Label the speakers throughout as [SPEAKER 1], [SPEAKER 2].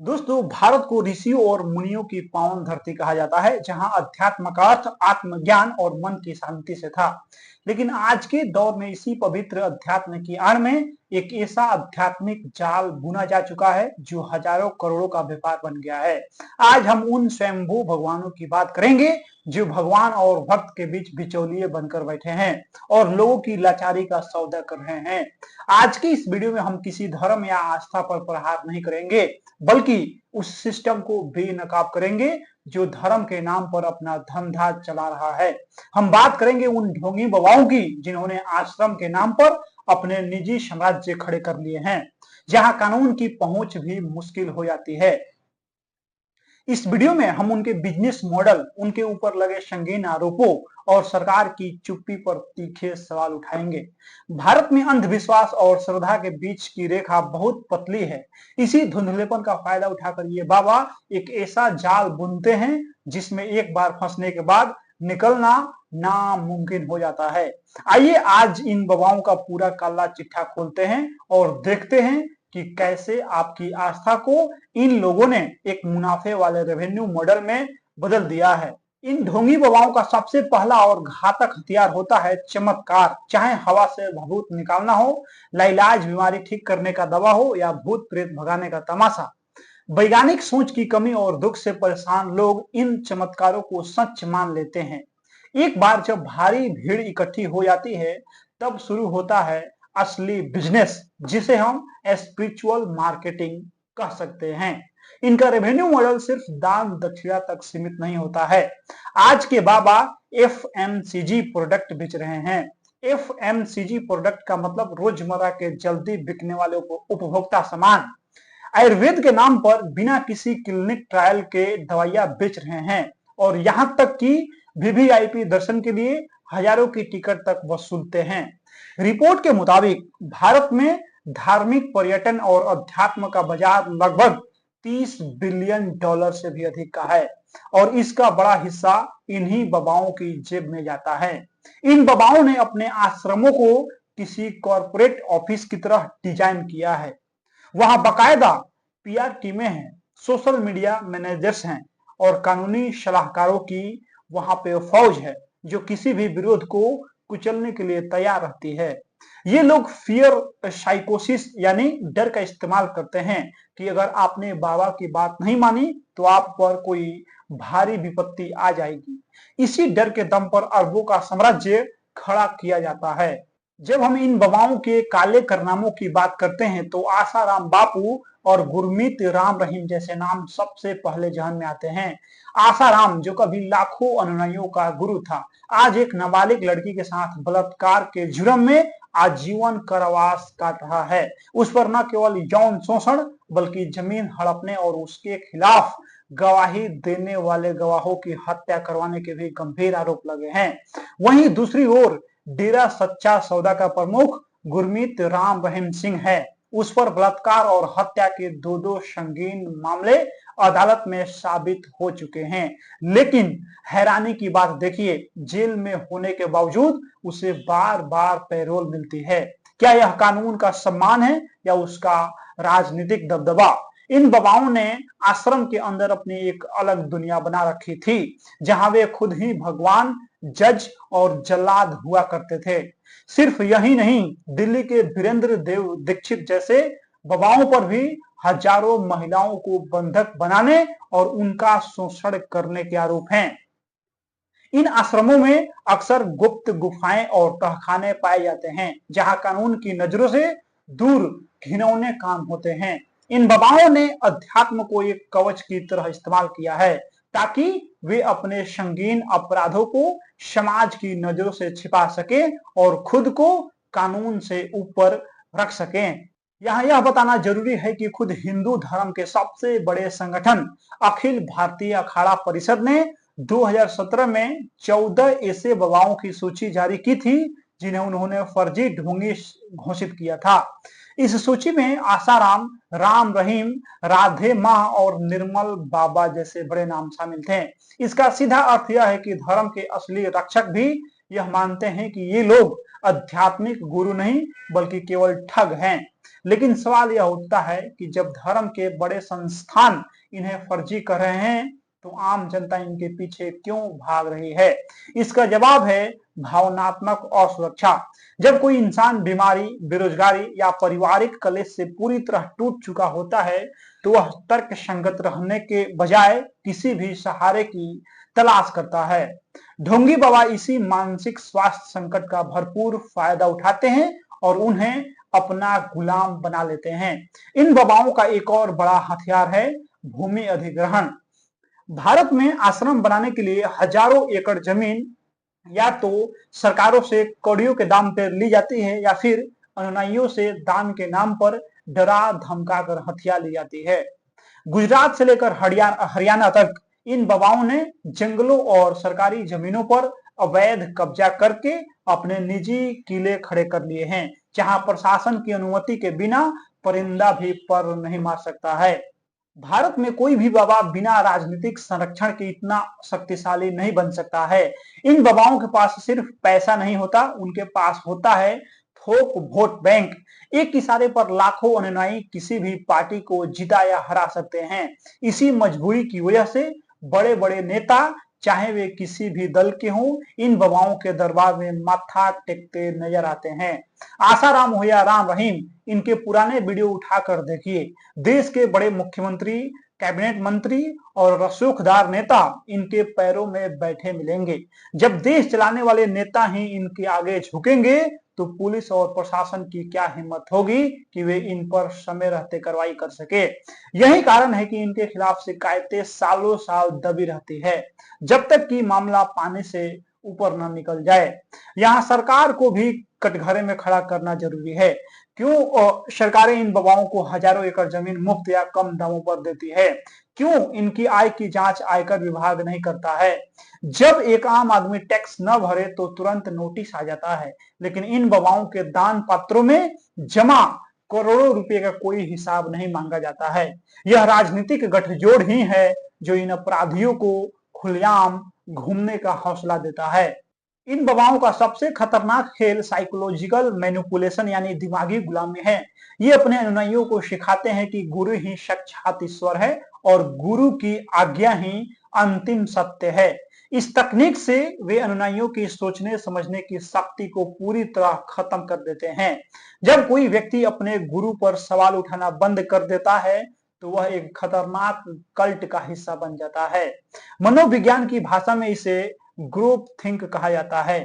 [SPEAKER 1] दोस्तों, भारत को ऋषियों और मुनियों की पावन धरती कहा जाता है, जहां अध्यात्म का अर्थ आत्मज्ञान और मन की शांति से था। लेकिन आज के दौर में इसी पवित्र अध्यात्म की आड़ में एक ऐसा आध्यात्मिक जाल बुना जा चुका है जो हजारों करोड़ों का व्यापार बन गया है। आज हम उन स्वयंभू भगवानों की बात करेंगे जो भगवान और भक्त के बीच बिचौलिए बनकर बैठे हैं और लोगों की लाचारी का सौदा कर रहे हैं। आज की इस वीडियो में हम किसी धर्म या आस्था पर प्रहार नहीं करेंगे, बल्कि उस सिस्टम को बेनकाब करेंगे जो धर्म के नाम पर अपना धंधा चला रहा है। हम बात करेंगे उन ढोंगी बाबाओं की जिन्होंने आश्रम के नाम पर अपने निजी साम्राज्य खड़े कर लिए हैं, जहां कानून की पहुंच भी मुश्किल हो जाती है। इस वीडियो में हम उनके बिजनेस मॉडल, उनके ऊपर लगे संगीन आरोपों और सरकार की चुप्पी पर तीखे सवाल उठाएंगे। भारत में अंधविश्वास और श्रद्धा के बीच की रेखा बहुत पतली है। इसी धुंधलेपन का फायदा उठाकर ये बाबा एक ऐसा जाल बुनते हैं जिसमें एक बार फंसने के बाद निकलना नामुमकिन हो जाता है। आइए आज इन बाबाओं का पूरा काला चिट्ठा खोलते हैं और देखते हैं कि कैसे आपकी आस्था को इन लोगों ने एक मुनाफे वाले रेवेन्यू मॉडल में बदल दिया है। इन ढोंगी बाबाओं का सबसे पहला और घातक हथियार होता है चमत्कार। चाहे हवा से भभूत निकालना हो, लाइलाज बीमारी ठीक करने का दवा हो या भूत प्रेत भगाने का तमाशा, वैज्ञानिक सोच की कमी और दुख से परेशान लोग इन चमत्कारों को सच मान लेते हैं। एक बार जब भारी भीड़ इकट्ठी हो जाती है, तब शुरू होता है असली बिजनेस, जिसे हम स्पिरिचुअल मार्केटिंग कह सकते हैं। इनका रेवेन्यू मॉडल सिर्फ दान दक्षिणा तक सीमित नहीं होता है। आज के बाबा एफएमसीजी प्रोडक्ट बेच रहे हैं। एफएमसीजी प्रोडक्ट का मतलब रोजमर्रा के जल्दी बिकने वाले उपभोक्ता सामान। आयुर्वेद के नाम पर बिना किसी क्लिनिक ट्रायल के दवाइयां बेच रहे हैं और यहां तक कि वीवीआईपी दर्शन के लिए हजारों की टिकट तक वसूलते हैं। रिपोर्ट के मुताबिक भारत में धार्मिक पर्यटन और अध्यात्म का बाजार लगभग 30 बिलियन डॉलर से भी अधिक का है और इसका बड़ा हिस्सा इन्हीं बाबाओं की जेब में जाता है। इन बाबाओं ने अपने आश्रमों को किसी कॉरपोरेट ऑफिस की तरह डिजाइन किया है। वहां बकायदा पीआर टीमें हैं, सोशल मीडिया मैनेजर्स हैं और कानूनी सलाहकारों की वहां पे फौज है जो किसी भी विरोध को कुचलने के लिए तैयार रहती है। ये लोग फियर साइकोसिस यानी डर का इस्तेमाल करते हैं कि अगर आपने बाबा की बात नहीं मानी तो आप पर कोई भारी विपत्ति आ जाएगी। इसी डर के दम पर अरबों का साम्राज्य खड़ा किया जाता है। जब हम इन बाबाओं के काले कारनामों की बात करते हैं तो आसाराम बापू और गुरमीत राम रहीम जैसे नाम सबसे पहले ध्यान में आते हैं। आसाराम, जो कभी लाखों अनुयायियों का गुरु था, आज एक नाबालिग लड़की के साथ बलात्कार के जुर्म में आजीवन कारावास काट रहा है। उस पर न केवल यौन शोषण बल्कि जमीन हड़पने और उसके खिलाफ गवाही देने वाले गवाहों की हत्या करवाने के भी गंभीर आरोप लगे हैं। वहीं दूसरी ओर डेरा सच्चा सौदा का प्रमुख गुरमीत राम रहीम सिंह है। उस पर बलात्कार और हत्या के दो संगीन मामले अदालत में साबित हो चुके हैं। लेकिन हैरानी की बात देखिए, जेल में होने के बावजूद उसे बार बार पैरोल मिलती है। क्या यह कानून का सम्मान है या उसका राजनीतिक दबदबा? इन बाबाओं ने आश्रम के अंदर अपनी एक अलग दुनिया बना रखी थी, जहां वे खुद ही भगवान, जज और जल्लाद हुआ करते थे। सिर्फ यही नहीं, दिल्ली के वीरेंद्र देव दीक्षित जैसे बाबाओं पर भी हजारों महिलाओं को बंधक बनाने और उनका शोषण करने के आरोप हैं। इन आश्रमों में अक्सर गुप्त गुफाएं और तहखाने पाए जाते हैं, जहां कानून की नजरों से दूर घिनौने काम होते हैं। इन बाबाओं ने अध्यात्म को एक कवच की तरह इस्तेमाल किया है ताकि वे अपने संगीन अपराधों को समाज की नजरों से छिपा सके और खुद को कानून से ऊपर रख सकें। यहाँ यह बताना जरूरी है कि खुद हिंदू धर्म के सबसे बड़े संगठन अखिल भारतीय अखाड़ा परिषद ने 2017 में 14 ऐसे बाबाओं की सूची जारी की थी जिन्हें उन्होंने फर्जी ढोंगी घोषित किया था। इस सूची में आसाराम, राम रहीम, राधे माँ और निर्मल बाबा जैसे बड़े नाम शामिल थे। इसका सीधा अर्थ यह है कि धर्म के असली रक्षक भी यह मानते हैं कि ये लोग आध्यात्मिक गुरु नहीं बल्कि केवल ठग हैं। लेकिन सवाल यह उठता है कि जब धर्म के बड़े संस्थान इन्हें फर्जी कर रहे हैं तो आम जनता इनके पीछे क्यों भाग रही है? इसका जवाब है भावनात्मक असुरक्षा। जब कोई इंसान बीमारी, बेरोजगारी या पारिवारिक कलेश से पूरी तरह टूट चुका होता है तो वह तर्क संगत रहने के बजाय किसी भी सहारे की तलाश करता है। ढोंगी बाबा इसी मानसिक स्वास्थ्य संकट का भरपूर फायदा उठाते हैं और उन्हें अपना गुलाम बना लेते हैं। इन बाबाओं का एक और बड़ा हथियार है भूमि अधिग्रहण। भारत में आश्रम बनाने के लिए हजारों एकड़ जमीन या तो सरकारों से कौड़ियों के दाम पर ली जाती है या फिर अनुयायियों से दान के नाम पर डरा धमका कर हथिया ली जाती है। गुजरात से लेकर हरियाणा तक इन बाबाओं ने जंगलों और सरकारी जमीनों पर अवैध कब्जा करके अपने निजी किले खड़े कर लिए हैं, जहां प्रशासन की अनुमति के बिना परिंदा भी पर नहीं मार सकता है। भारत में कोई भी बाबा बिना राजनीतिक संरक्षण के इतना शक्तिशाली नहीं बन सकता है। इन बाबाओं के पास सिर्फ पैसा नहीं होता, उनके पास होता है थोक वोट बैंक। एक इशारे पर लाखों अनुयायी किसी भी पार्टी को जीता या हरा सकते हैं। इसी मजबूरी की वजह से बड़े बड़े नेता, चाहे वे किसी भी दल के हों, इन बाबाओं के दरबार में माथा टेकते नजर आते हैं। आसाराम हो या राम रहीम, इनके पुराने वीडियो उठाकर देखिए। देश के बड़े मुख्यमंत्री, कैबिनेट मंत्री और रसूखदार नेता इनके पैरों में बैठे मिलेंगे। जब देश चलाने वाले नेता ही इनके आगे झुकेंगे तो पुलिस और प्रशासन की क्या हिम्मत होगी कि वे इन पर समय रहते कार्रवाई कर सके। यही कारण है कि इनके खिलाफ शिकायतें सालों साल दबी रहती है, जब तक कि मामला पानी से ऊपर न निकल जाए। यहाँ सरकार को भी कटघरे में खड़ा करना जरूरी है। क्यों सरकारें इन बाबाओं को हजारों एकड़ जमीन मुफ्त या कम दामों पर देती है? क्यों इनकी आय की जांच आयकर विभाग नहीं करता है? जब एक आम आदमी टैक्स न भरे तो तुरंत नोटिस आ जाता है, लेकिन इन बाबाओं के दान पात्रों में जमा करोड़ों रुपए का कोई हिसाब नहीं मांगा जाता है। यह राजनीतिक गठजोड़ ही है जो इन अपराधियों को खुलेआम घूमने का हौसला देता है। इन बाबाओं का सबसे खतरनाक खेल साइकोलॉजिकल मैनिपुलेशन यानी दिमागी गुलामी है। ये अपने अनुयायियों को सिखाते हैं कि गुरु ही साक्षात ईश्वर है और गुरु की आज्ञा ही अंतिम सत्य है। इस तकनीक से वे अनुयायियों की सोचने समझने की शक्ति को पूरी तरह खत्म कर देते हैं। जब कोई व्यक्ति अपने गुरु पर सवाल उठाना बंद कर देता है तो वह एक खतरनाक कल्ट का हिस्सा बन जाता है। मनोविज्ञान की भाषा में इसे ग्रुप थिंक कहा जाता है।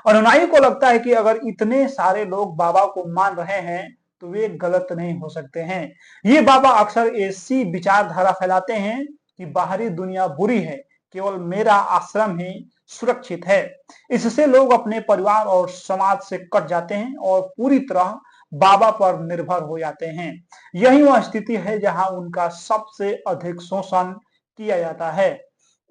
[SPEAKER 1] अनुयायी को लगता है कि अगर इतने सारे लोग बाबा को मान रहे हैं तो वे गलत नहीं हो सकते हैं। ये बाबा अक्सर ऐसी विचारधारा फैलाते हैं कि बाहरी दुनिया बुरी है, केवल मेरा आश्रम ही सुरक्षित है। इससे लोग अपने परिवार और समाज से कट जाते हैं और पूरी तरह बाबा पर निर्भर हो जाते हैं। यही वह स्थिति है जहां उनका सबसे अधिक शोषण किया जाता है।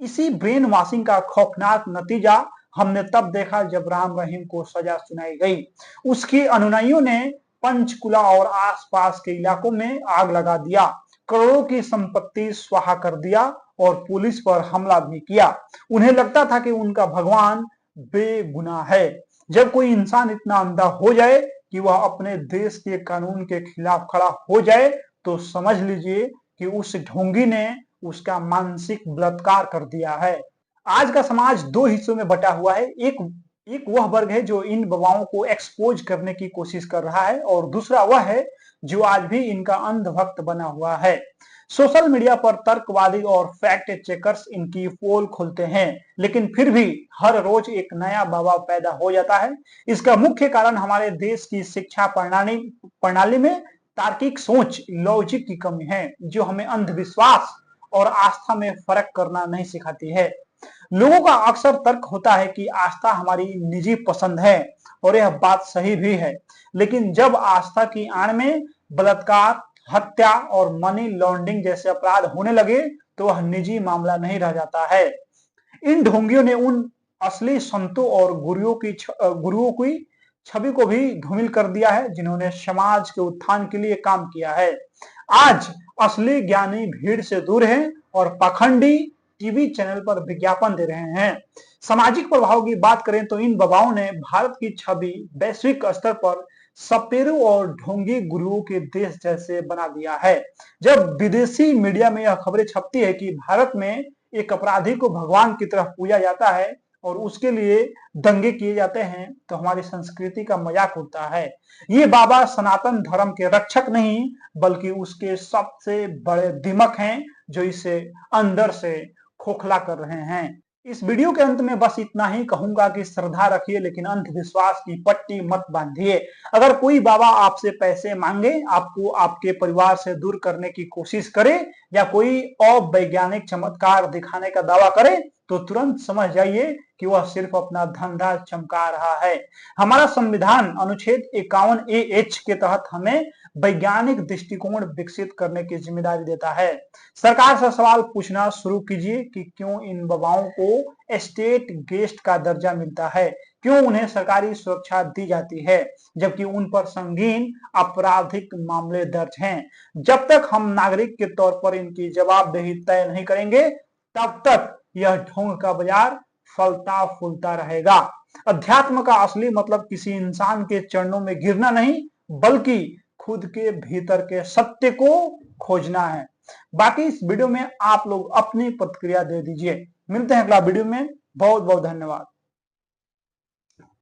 [SPEAKER 1] इसी ब्रेन वॉशिंग का खौफनाक नतीजा हमने तब देखा जब राम रहीम को सजा सुनाई गई। उसके अनुयायियों ने पंचकुला और आसपास के इलाकों में आग लगा दिया, करोड़ों की संपत्ति स्वाहा कर दिया और पुलिस पर हमला भी किया। उन्हें लगता था कि उनका भगवान बेगुनाह है। जब कोई इंसान इतना अंधा हो जाए कि वह अपने देश के कानून के खिलाफ खड़ा हो जाए तो समझ लीजिए कि उस ढोंगी ने उसका मानसिक बलात्कार कर दिया है। आज का समाज दो हिस्सों में बटा हुआ है। एक वह वर्ग है जो इन बाबाओं को एक्सपोज करने की कोशिश कर रहा है और दूसरा वह है जो आज भी इनका अंधभक्त बना हुआ है। सोशल मीडिया पर तर्कवादी और फैक्ट चेकर्स इनकी पोल खोलते हैं, लेकिन फिर भी हर रोज एक नया बाबा पैदा हो जाता है। इसका मुख्य कारण हमारे देश की शिक्षा प्रणाली में तार्किक सोच, लॉजिक की कमी है, जो हमें अंधविश्वास और आस्था में फर्क करना नहीं सिखाती है। लोगों का अक्सर तर्क होता है कि आस्था हमारी निजी पसंद है और यह बात सही भी है, लेकिन जब आस्था की आड़ में बलात्कार, हत्या और मनी लॉन्ड्रिंग जैसे अपराध होने लगे तो वह निजी मामला नहीं रह जाता है। इन ढोंगियों ने उन असली संतों और गुरुओं की छवि को भी धूमिल कर दिया है जिन्होंने समाज के उत्थान के लिए काम किया है। आज असली ज्ञानी भीड़ से दूर हैं और पाखंडी टीवी चैनल पर विज्ञापन दे रहे हैं। सामाजिक प्रभाव की बात करें तो इन बाबाओं ने भारत की छवि वैश्विक स्तर पर सपेरों और ढोंगी गुरुओं के देश जैसे बना दिया है। जब विदेशी मीडिया में यह खबरें छपती है कि भारत में एक अपराधी को भगवान की तरफ पूजा जाता है और उसके लिए दंगे किए जाते हैं, तो हमारी संस्कृति का मजाक उड़ता है। ये बाबा सनातन धर्म के रक्षक नहीं, बल्कि उसके सबसे बड़े दिमक हैं, जो इसे अंदर से खोखला कर रहे हैं। इस वीडियो के अंत में बस इतना ही कहूंगा कि श्रद्धा रखिए, लेकिन अंधविश्वास की पट्टी मत बांधिए। अगर कोई बाबा आपसे पैसे मांगे, आपको आपके परिवार से दूर करने की कोशिश करे, या कोई अवैज्ञानिक चमत्कार दिखाने का दावा करे, तो तुरंत समझ जाइए कि वह सिर्फ अपना धंधा चमका रहा है। हमारा संविधान अनुच्छेद 51A(H) के तहत हमें वैज्ञानिक दृष्टिकोण विकसित करने की जिम्मेदारी देता है। सरकार से सवाल पूछना शुरू कीजिए कि क्यों इन बाबाओं को स्टेट गेस्ट का दर्जा मिलता है, क्यों उन्हें सरकारी सुरक्षा दी जाती है, जबकि उन पर संगीन आपराधिक मामले दर्ज हैं। जब तक हम नागरिक के तौर पर इनकी जवाबदेही तय नहीं करेंगे, तब तक यह ढोंग का बाजार फलता फूलता रहेगा। अध्यात्म का असली मतलब किसी इंसान के चरणों में गिरना नहीं, बल्कि खुद के भीतर के सत्य को खोजना है। बाकी इस वीडियो में आप लोग अपनी प्रतिक्रिया दे दीजिए। मिलते हैं अगला वीडियो में। बहुत बहुत धन्यवाद।